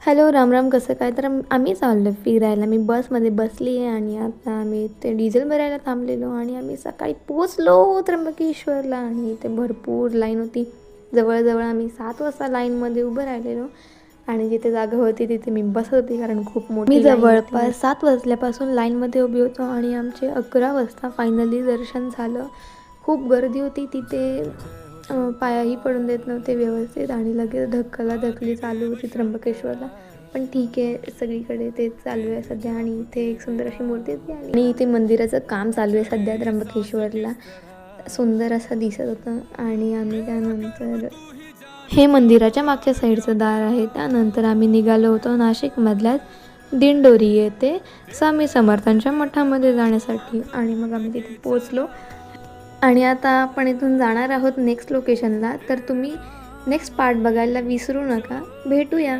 Hello, Ram Ram. कसं काय? तर आम्ही चाललो फिरायला. मी बसमध्ये बसली आहे आणि आता आम्ही ते डिझेल भरायला थांबलेलो आणि आम्ही सकाळी पोचलो त्र्यंबकेश्वरला आणि इथे भरपूर लाईन होती. जवळजवळ आम्ही 7 वाजता लाईनमध्ये उभं राहिलेलो आणि जिथे जागा होती तिथे मी बसत होती कारण खूप मोठी लाईन होती. मी जवळपास 7 वाजल्यापासून लाईनमध्ये उभी होतो आणि आमचे 11 वाजता फायनली दर्शन झालं. खूप गर्दी होती तिथे. पायाही पडून देत नव्हते व्यवस्थित आणि लगेच ढकलाढकली चालू होती त्र्यंबकेश्वरला. पण ठीक आहे, सगळीकडे तेच चालू आहे सध्या आणि इथे एक सुंदर अशी मूर्ती होती आणि इथे मंदिराचं काम चालू आहे सध्या त्र्यंबकेश्वरला. सुंदर असं दिसत होतं आणि आम्ही त्यानंतर हे मंदिराच्या मागच्या साईडचं दार आहे. त्यानंतर आम्ही निघालो होतो नाशिकमधल्याच दिंडोरी येथे स्वामी समर्थांच्या मठामध्ये जाण्यासाठी आणि मग आम्ही तिथे पोचलो आणि आता आपण इथून जाणार आहोत नेक्स्ट लोकेशनला. तर तुम्ही नेक्स्ट पार्ट बघायला विसरू नका. भेटूया.